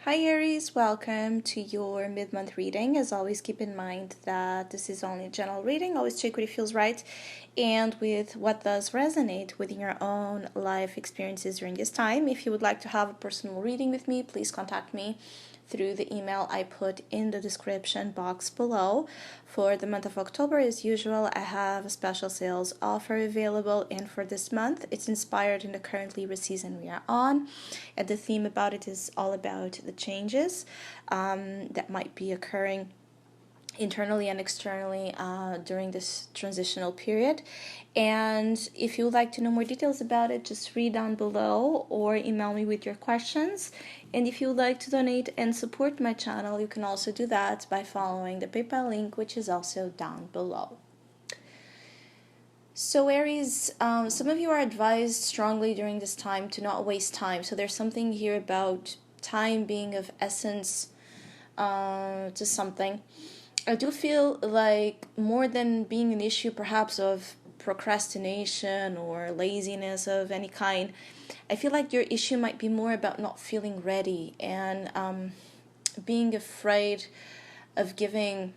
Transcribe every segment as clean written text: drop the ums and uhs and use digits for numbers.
Hi Aries, welcome to your mid-month reading. As always, keep in mind that this is only a general reading. Always check what it feels right and with what does resonate within your own life experiences during this time. If you would like to have a personal reading with me, please contact me through the email I put in the description box below. For the month of October, as usual, I have a special sales offer available, and for this month it's inspired in the current Libra season we are on, and the theme about it is all about the changes that might be occurring internally and externally during this transitional period. And if you would like to know more details about it, just read down below or email me with your questions. And if you would like to donate and support my channel, you can also do that by following the PayPal link, which is also down below. So Aries, some of you are advised strongly during this time to not waste time. So there's something here about time being of essence to something. I do feel like more than being an issue perhaps of procrastination or laziness of any kind, I feel like your issue might be more about not feeling ready and being afraid of giving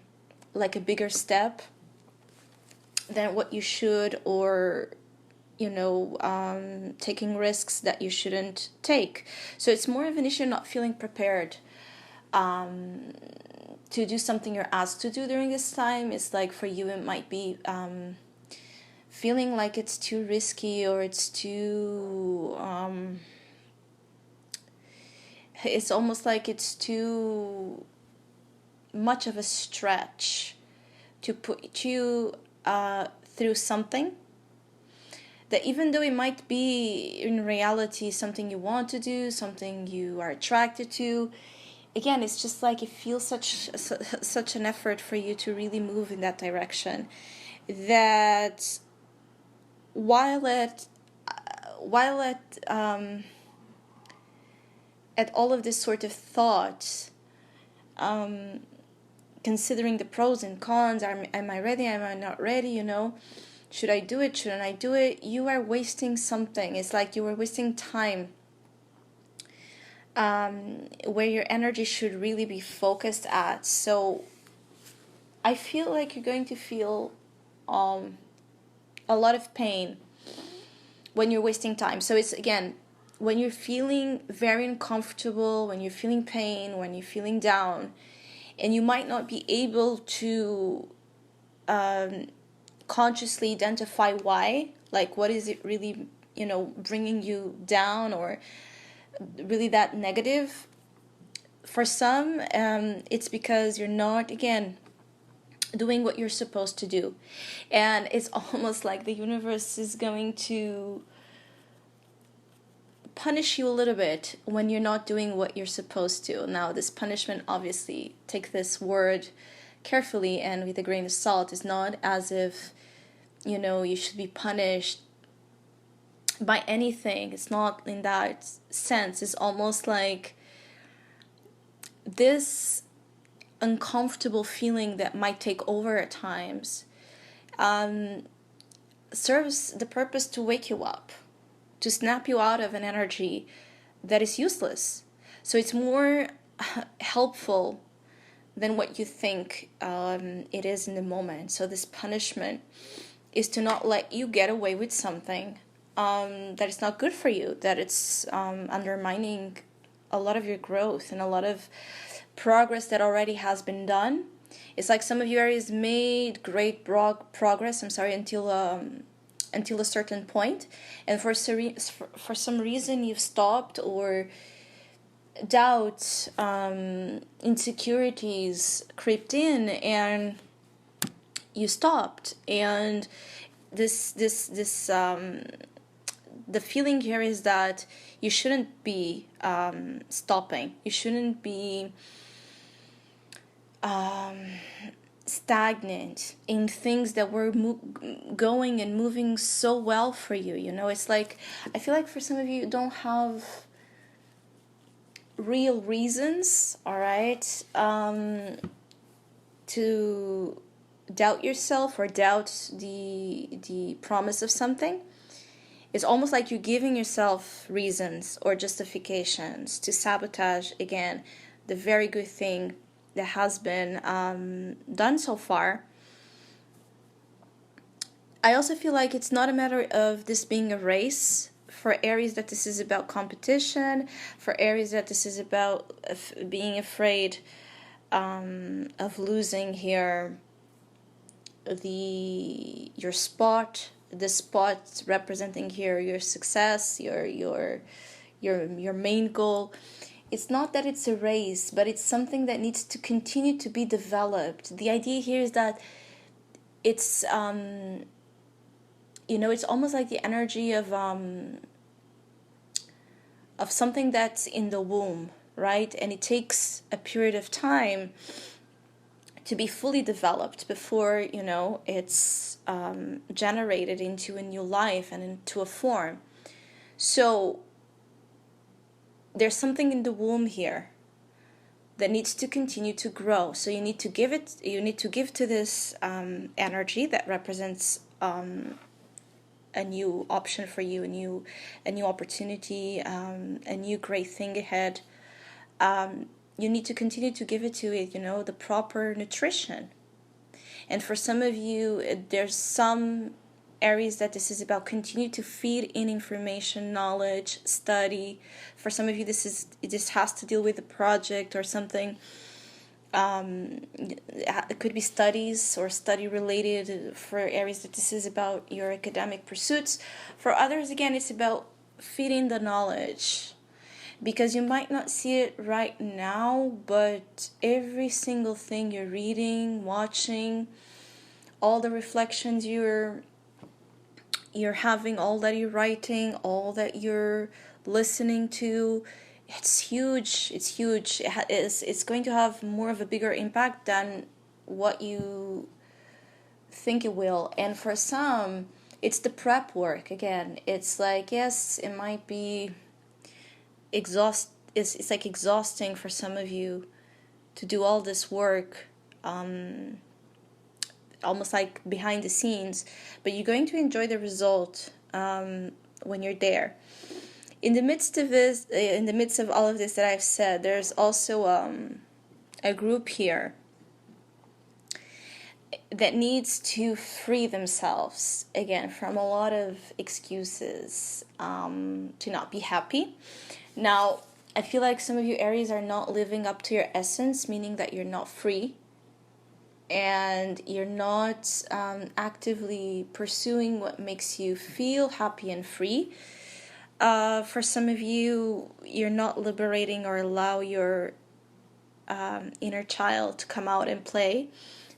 like a bigger step than what you should, or taking risks that you shouldn't take. So it's more of an issue not feeling prepared to do something you're asked to do during this time. It's like for you it might be feeling like it's too risky, or it's too it's almost like it's too much of a stretch to put you through something that, even though it might be in reality something you want to do, something you are attracted to, again, it's just like it feels such an effort for you to really move in that direction, that while at all of this sort of thought, considering the pros and cons, am I ready, am I not ready, should I do it, shouldn't I do it, you are wasting something. It's like you are wasting time where your energy should really be focused at. So I feel like you're going to feel a lot of pain when you're wasting time. So it's, again, when you're feeling very uncomfortable, when you're feeling pain, when you're feeling down, and you might not be able to consciously identify why, like what is it really, bringing you down, or really that negative. For some, it's because you're not, again, doing what you're supposed to do, and it's almost like the universe is going to punish you a little bit when you're not doing what you're supposed to. Now, this punishment, obviously, take this word carefully and with a grain of salt. Is not as if you should be punished by anything. It's not in that sense. It's almost like this uncomfortable feeling that might take over at times serves the purpose to wake you up, to snap you out of an energy that is useless. So it's more helpful than what you think it is in the moment. So this punishment is to not let you get away with something that is not good for you, that it's undermining a lot of your growth and a lot of progress that already has been done. It's like some of you Aries made great progress, until a certain point, and for some reason you've stopped, or doubts, insecurities crept in, and you stopped. And this the feeling here is that you shouldn't be stopping. You shouldn't be stagnant in things that were going and moving so well for you. It's like, I feel like for some of you don't have real reasons, all right, to doubt yourself or doubt the promise of something. It's almost like you're giving yourself reasons or justifications to sabotage, again, the very good thing that has been done so far. I also feel like it's not a matter of this being a race. For Aries, that this is about competition. For Aries, that this is about being afraid of losing here your spot, the spot representing here your success, your main goal. It's not that it's a race, but it's something that needs to continue to be developed. The idea here is that it's it's almost like the energy of something that's in the womb, right? And it takes a period of time to be fully developed before, it's generated into a new life and into a form. So there's something in the womb here that needs to continue to grow. So you need to give to this energy that represents a new option for you, a new opportunity, a new great thing ahead. You need to continue to give it to it, the proper nutrition. And for some of you, there's some Aries that this is about continue to feed in information, knowledge, study. For some of you, this has to deal with a project or something. It could be studies or study related. For Aries, that this is about your academic pursuits. For others, again, it's about feeding the knowledge, because you might not see it right now, but every single thing you're reading, watching, all the reflections you're having, all that you're writing, all that you're listening to, it's huge. It's going to have more of a bigger impact than what you think it will. And for some, it's the prep work. Again, it's like, yes, it might be it's like exhausting for some of you to do all this work, almost like behind the scenes, but you're going to enjoy the result when you're there. In the midst of all of this that I've said, there's also a group here that needs to free themselves, again, from a lot of excuses to not be happy. Now, I feel like some of you Aries are not living up to your essence, meaning that you're not free and you're not actively pursuing what makes you feel happy and free. For some of you, you're not liberating or allow your inner child to come out and play.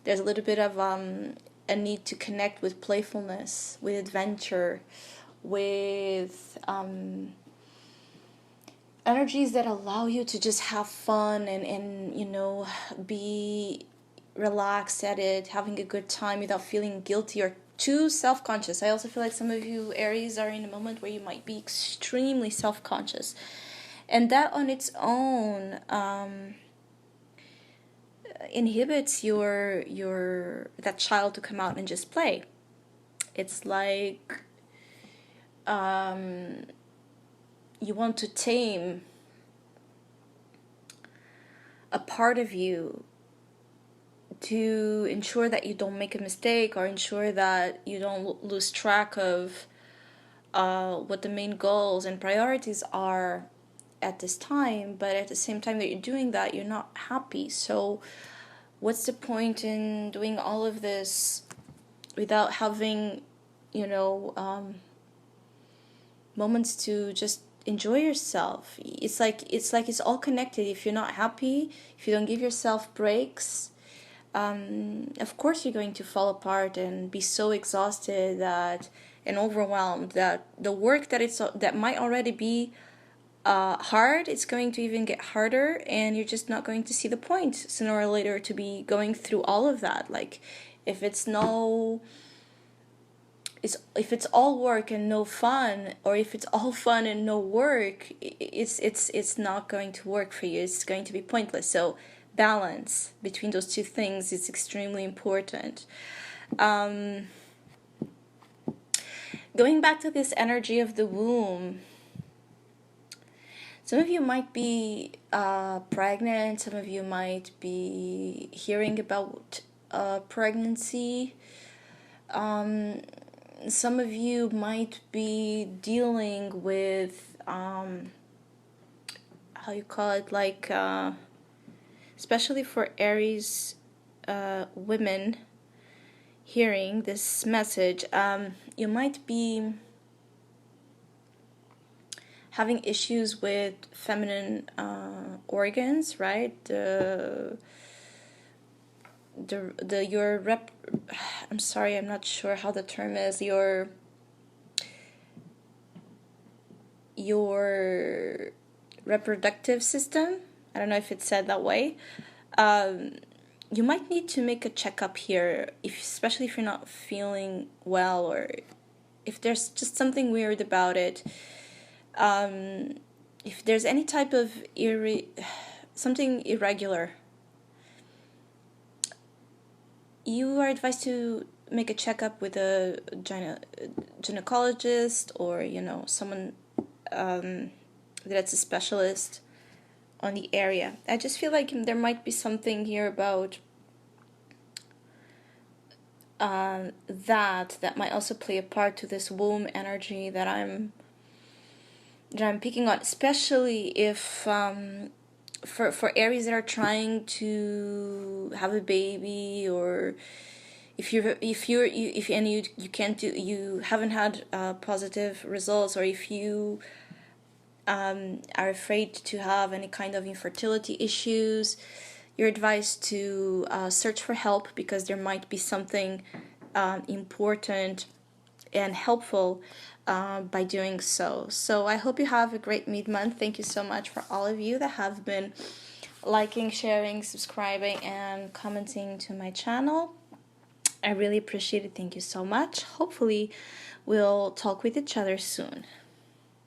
There's a little bit of a need to connect with playfulness, with adventure, with energies that allow you to just have fun and be relaxed at it, having a good time without feeling guilty or too self-conscious. I also feel like some of you Aries are in a moment where you might be extremely self-conscious, and that on its own inhibits that child to come out and just play. It's like you want to tame a part of you to ensure that you don't make a mistake or ensure that you don't lose track of what the main goals and priorities are at this time. But at the same time that you're doing that, you're not happy. So what's the point in doing all of this without having moments to just enjoy yourself? It's like it's all connected. If you're not happy, if you don't give yourself breaks, of course you're going to fall apart and be so exhausted and overwhelmed that the work that might already be hard, it's going to even get harder, and you're just not going to see the point sooner or later to be going through all of that. Like if it's all work and no fun, or if it's all fun and no work, it's not going to work for you. It's going to be pointless. So balance between those two things is extremely important. Going back to this energy of the womb, some of you might be pregnant, some of you might be hearing about pregnancy. Some of you might be dealing with, how you call it, like, especially for Aries women hearing this message, you might be having issues with feminine organs, right? I'm sorry, I'm not sure how the term is. Your reproductive system. I don't know if it's said that way. You might need to make a checkup here, especially if you're not feeling well, or if there's just something weird about it. If there's any type of something irregular, you are advised to make a checkup with a gynecologist, or someone that's a specialist on the area. I just feel like there might be something here about that might also play a part to this womb energy that I'm picking on, especially if for Aries that are trying to have a baby, or if you can't do, you haven't had positive results, or if you are afraid to have any kind of infertility issues, you're advised to search for help, because there might be something important and helpful by doing so. So I hope you have a great mid-month. Thank you so much for all of you that have been liking, sharing, subscribing, and commenting to my channel. I really appreciate it. Thank you so much. Hopefully we'll talk with each other soon.